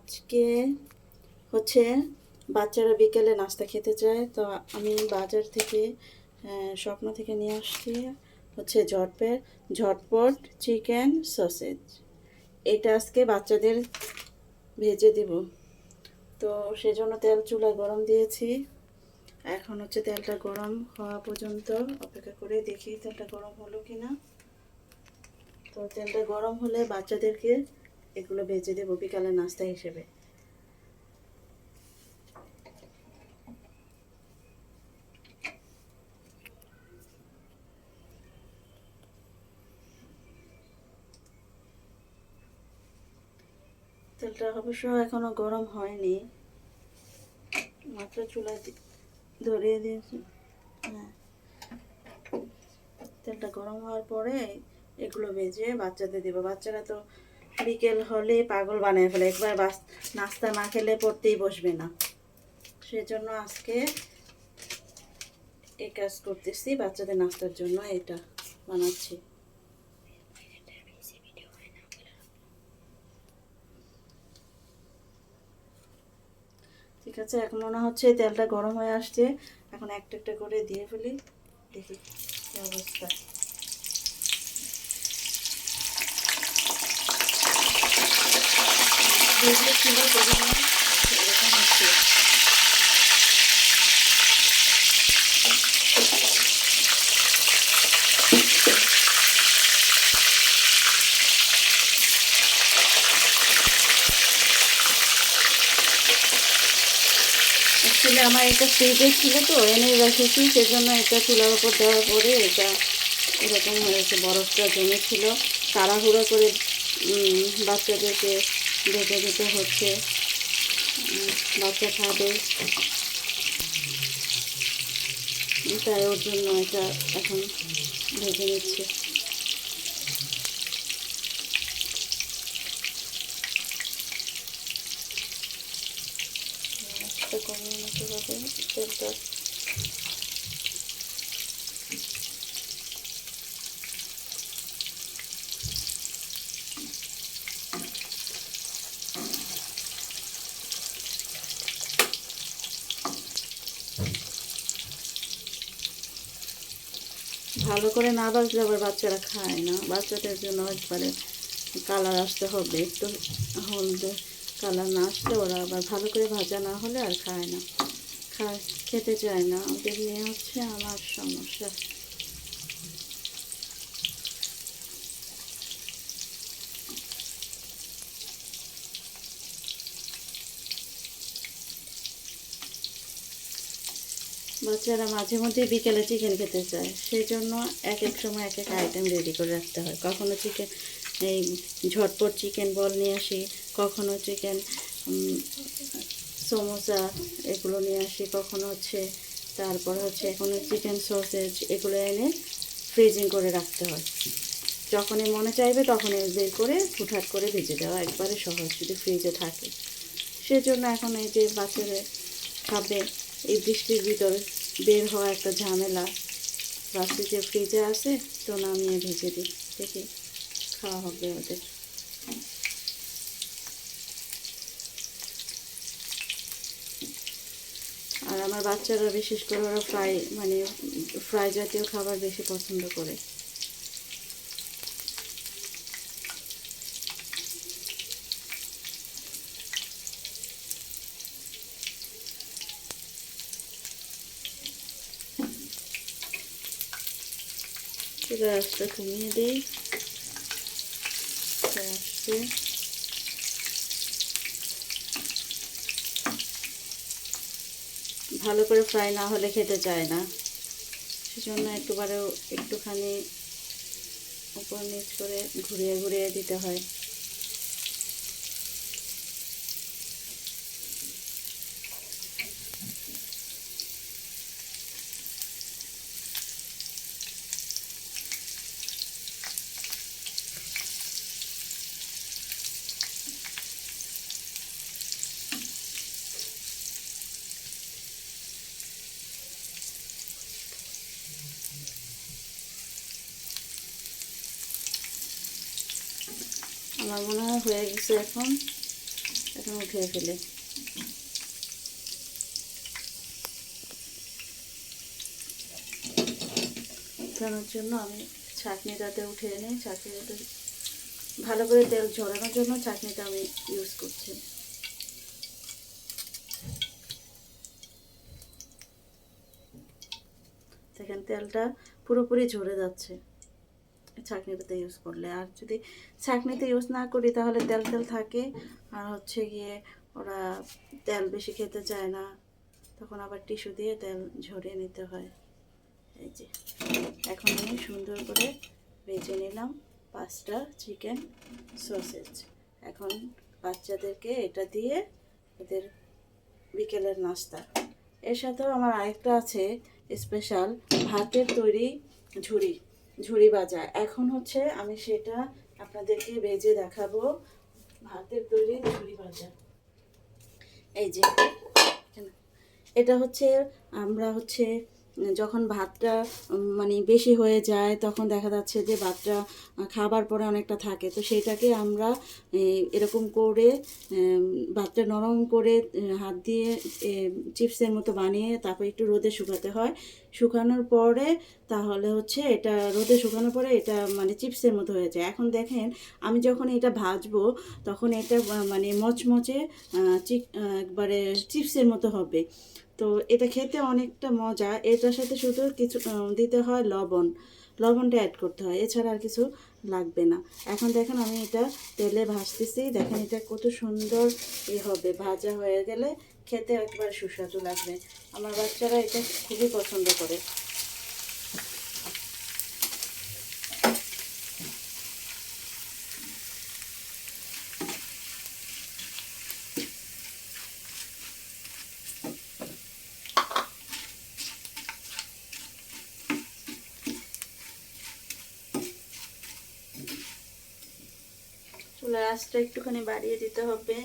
আজকে হচ্ছে বাচ্চারা বিকেলে নাস্তা খেতে চায়, তো আমি বাজার থেকে স্বপ্ন থেকে নিয়ে আসছি হচ্ছে ঝটপট চিকেন সসেজ। এটা আজকে বাচ্চাদের ভেজে দেব। তো সেজন্য তেল চুলায় গরম দিয়েছি। এখন হচ্ছে তেলটা গরম হওয়া পর্যন্ত অপেক্ষা করে দেখি তেলটা গরম হলো কিনা। তো তেলটা গরম হলে বাচ্চাদেরকে এগুলো ভেজে দেবো বিকালের নাস্তা হিসেবে। তেলটা অবশ্য এখনো গরম হয়নি, মাত্র চুলায় ধরিয়ে দিয়েছি। হ্যাঁ, তেলটা গরম হওয়ার পরে এগুলো ভেজে বাচ্চাদের দেবো। বাচ্চারা তো বিকেল হলে পাগল বানিয়ে ফেলে, একবার নাস্তা না খেলে পড়তেই বসবে না। সেজন্য আজকে এই কাজ করতেছি, বাচ্চাদের নাস্তার জন্য এটা বানাচ্ছি। ঠিক আছে, এখন মনে হচ্ছে তেলটা গরম হয়ে আসছে। এখন একটা একটা করে দিয়ে ফেলি, দেখি কি অবস্থা। ছিল এরকম হচ্ছে। অ্যাকচুয়ালি আমার এটা ফ্রিজে ছিল, তো এনে রেখেছি, সেজন্য এটা চুলার উপর দেওয়ার পরে এটা এরকম হয়েছে, বরফটা জমেছিল। তাড়াহুড়ো করে বাচ্চাদেরকে ভেজে দিতে হচ্ছে, বাচ্চা খাবে, তাই ওর জন্য এটা এখন ভেজে নিচ্ছে। কমিয়ে নিতে হবে তেলটা। ভালো করে না ভাজলে আবার বাচ্চারা খায় না। বাচ্চাদের জন্য একবারে কালার আসতে হবে, একটু হলদে কালার না আসলে ওরা আবার ভালো করে ভাজা না হলে আর খায় না, খেতে চায় না। ওদের নিয়ে হচ্ছে আমার সমস্যা। বাচ্চারা মাঝে মধ্যে বিকেলে চিকেন খেতে চায়, সেই জন্য এক এক সময় এক এক আইটেম রেডি করে রাখতে হয়। কখনো চিকেন এই ঝটপট চিকেন বল নিয়ে আসি, কখনো চিকেন সমোসা এগুলো নিয়ে আসি, কখনো হচ্ছে তারপর হচ্ছে এখন চিকেন সসেজ এগুলো এনে ফ্রিজিং করে রাখতে হয়। যখনই মনে চাইবে তখনই বের করে হুটহাট করে ভেজে দেওয়া, একবারে সহজ যদি ফ্রিজে থাকে। সেজন্য এখন এই যে বাচ্চারা খাবে, এই বৃষ্টির ভিতরে বের হওয়া একটা ঝামেলা, ভাবছি যে ফ্রিজে আছে তো নামিয়ে ভেজে দিই, দেখি খাওয়া হবে ওদের। আর আমার বাচ্চারা বিশেষ করে ওরা ফ্রাই জাতীয় খাবার বেশি পছন্দ করে। চুলার আঁচটা কমিয়ে দিই, আসছে। ভালো করে ফ্রাই না হলে খেতে চায় না, সেজন্য একটুখানি উপর নিচ করে ঘুরিয়ে ঘুরিয়ে দিতে হয়। আমার মনে হয় হয়ে গেছে এখন। এখন উঠিয়ে ফেলে। উঠানোর জন্য আমি ছাঁকনিটাতে উঠিয়ে নিই। ছাঁকনিটাতে ভালো করে তেল ঝরানোর জন্য ছাঁকনিটা আমি ইউজ করছি। দেখেন তেলটা পুরোপুরি ঝরে যাচ্ছে ছাঁকনিটাতে ইউজ করলে। আর যদি ছাঁকনিতে ইউজ না করি তাহলে তেল তেল থাকে, আর হচ্ছে গিয়ে ওরা তেল বেশি খেতে চায় না, তখন আবার টিস্যু দিয়ে তেল ঝরিয়ে নিতে হয়। এই যে এখন আমি সুন্দর করে ভেজে নিলাম 5টা চিকেন সসেজ। এখন বাচ্চাদেরকে এটা দিয়ে এদের বিকেলের নাস্তা। এর সাথেও আমার আরেকটা আছে স্পেশাল ভাতের তৈরি ঝুরি ভাজা। এখন হচ্ছে আমি সেটা আপনাদেরকে ভেজে দেখাবো। ভাতের তৈরি ঝুরি ভাজা, এই যে এটা হচ্ছে আমরা হচ্ছে যখন ভাতটা মানে বেশি হয়ে যায় তখন দেখা যাচ্ছে যে ভাতটা খাবার পরে অনেকটা থাকে, তো সেটাকে আমরা এরকম করে ভাতটা নরম করে হাত দিয়ে চিপসের মতো বানিয়ে তারপর একটু রোদে শুকাতে হয়। শুকানোর পরে তাহলে হচ্ছে এটা রোদে শুকানোর পরে এটা মানে চিপসের মতো হয়ে যায়। এখন দেখেন আমি যখন এটা ভাজবো তখন এটা মানে মচমচে একবারে চিপসের মতো হবে। তো এটা খেতে অনেকটা মজা। এটার সাথে শুধু কিছু দিতে হয় লবণটা অ্যাড করতে হয়, এছাড়া আর কিছু লাগবে না। এখন দেখেন আমি এটা তেলে ভাজতেছি, দেখেন এটা কত সুন্দর হবে। ভাজা হয়ে গেলে খেতে একবার সুস্বাদু লাগবে। আমার বাচ্চারা এটা খুবই পছন্দ করে। চুলার আঁচটা একটুখানি বাড়িয়ে দিতে হবে।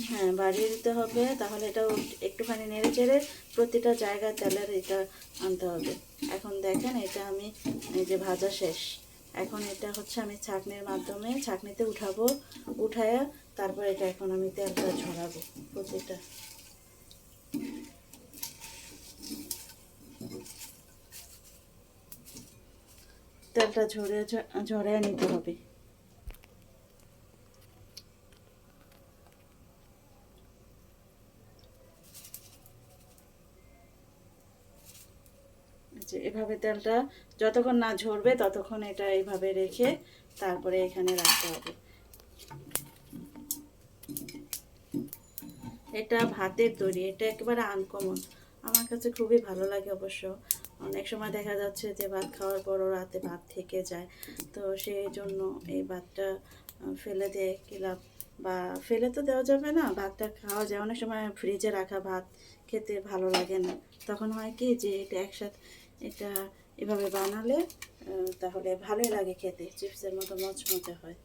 হ্যাঁ, বাড়িয়ে দিতে হবে, তাহলে এটা একটুখানি নেড়ে চেড়ে প্রতিটা জায়গায় তেলের এটা আনতে হবে। এখন দেখেন এটা আমি এই যে ভাজা শেষ। এখন এটা হচ্ছে আমি ছাঁকনির মাধ্যমে ছাঁকনিতে উঠাবো, উঠায়া তারপর এটা এখন আমি তেলটা ঝরাবো প্রতিটা। তেলটা ঝরিয়ে নিতে হবে। যে এভাবে তেলটা যতক্ষণ না ঝরবে ততক্ষণ এটা এইভাবে রেখে তারপরে এখানে রাখতে হবে। এটা ভাতের তৈরি, এটা একেবারে আনকমন, আমার কাছে খুবই ভালো লাগে। অবশ্য অনেক সময় দেখা যাচ্ছে যে ভাত খাওয়ার পরও রাতে ভাত থেকে যায়, তো সেই জন্য এই ভাতটা ফেলে দিয়ে কি লাভ, বা ফেলে তো দেওয়া যাবে না, ভাতটা খাওয়া যায়। অনেক সময় ফ্রিজে রাখা ভাত খেতে ভালো লাগে না, তখন হয় কি যে এটা একসাথে এটা এভাবে বানালে তাহলে ভালোই লাগে খেতে, চিপসের মতো মচমচে হয়।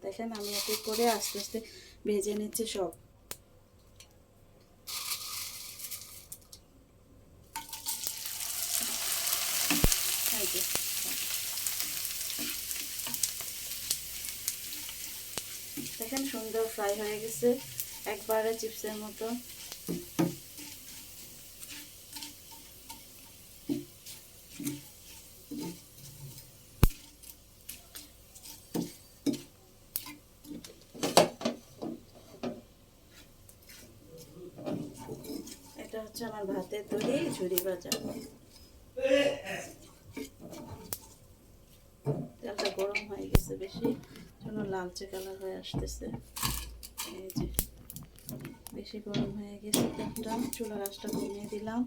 দেখেন আমি এতে করে আস্তে আস্তে ভেজে নিচ্ছি সব। দেখেন সুন্দর ফ্রাই হয়ে গেছে একবারে চিপসের মতো। এটা হচ্ছে আমার ভাতের তৈরি ঝুরি ভাজা। তেলটা গরম হয়ে গেছে বেশি, জন্য লালচে কালার হয়ে আসতেছে। এই যে বেশি গরম হয়ে গেছে তেলটা, চুলার আঁচটা কমিয়ে দিলাম।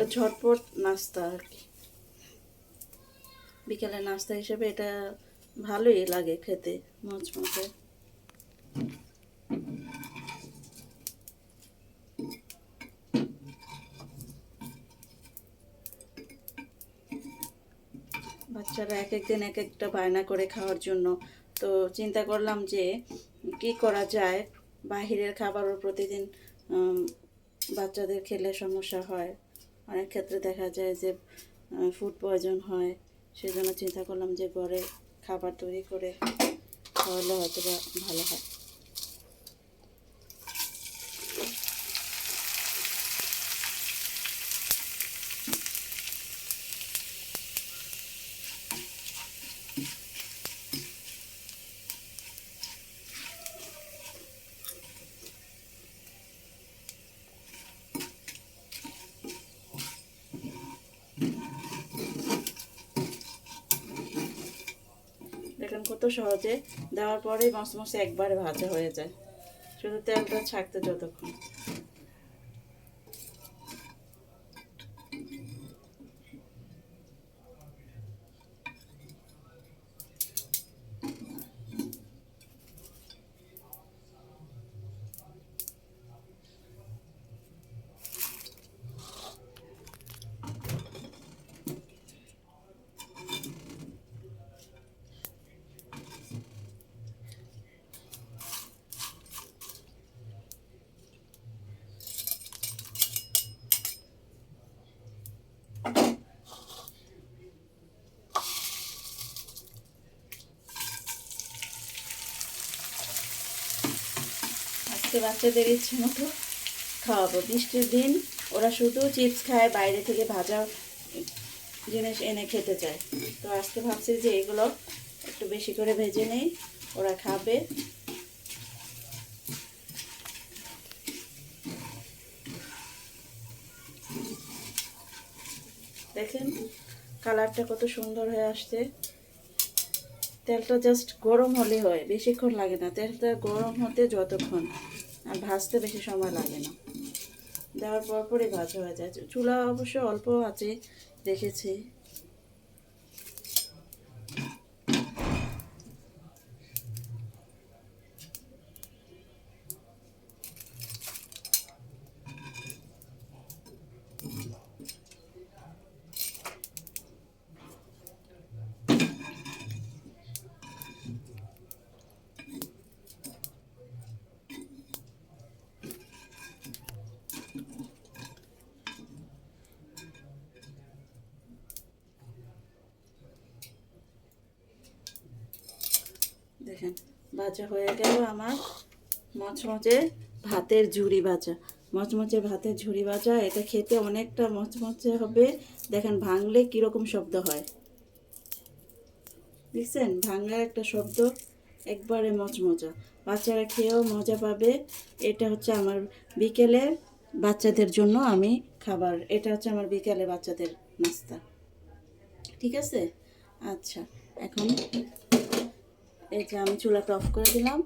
একটা ঝটপট নাস্তা আর কি। বিকেলের নাস্তা হিসেবে এটা ভালোই লাগে খেতে, মচমচে। বাচ্চারা এক এক দিন এক একটা বায়না করে খাওয়ার জন্য, তো চিন্তা করলাম যে কি করা যায়। বাহিরের খাবারও প্রতিদিন বাচ্চাদের খেলে সমস্যা হয়, অনেক ক্ষেত্রে দেখা যায় যে ফুড পয়জন হয়। সেজন্য চিন্তা করলাম যে ঘরে খাবার তৈরি করে খাওয়ালে হয়তো বা ভালো হয়। দেখুন কত সহজে দেওয়ার পরেই মচমচে একবারে ভাজা হয়ে যায়, শুধু তেলটা ছাড়তে যতক্ষণ। আজকে বাচ্চাদের ইচ্ছে মতো খাওয়াবো। বৃষ্টির দিন ওরা শুধু চিপস খায়, বাইরে থেকে ভাজা জিনিস এনে খেতে চায়। তো আজকে ভাবছি যে এগুলো একটু বেশি করে ভেজে নেই, ওরা খাবে। দেখেন কালারটা কত সুন্দর হয়ে আসছে। তেলটা জাস্ট গরম হলে হয়, বেশিক্ষণ লাগে না। তেলটা গরম হতে যতক্ষণ, আর ভাজতে বেশি সময় লাগে না। দেওয়ার পরই ভাজা হয়ে যায়। চুলা অবশ্য অল্প আছে রেখেছি। দেখেন ভাজা হয়ে গেল আমার মচমচে ভাতের ঝুরি ভাজা। মচমচে ভাতের ঝুরি ভাজা, এটা খেতে অনেকটা মচমচে হবে। দেখেন ভাঙলে কীরকম শব্দ হয়, দেখছেন? ভাঙার একটা শব্দ, একবারে মচমচা। বাচ্চারা খেয়েও মজা পাবে। এটা হচ্ছে আমার বিকেলের বাচ্চাদের জন্য আমি খাবার, এটা হচ্ছে আমার বিকেলে বাচ্চাদের নাস্তা। ঠিক আছে, আচ্ছা। এখন এই যে আমি চুলাটা অফ করে দিলাম।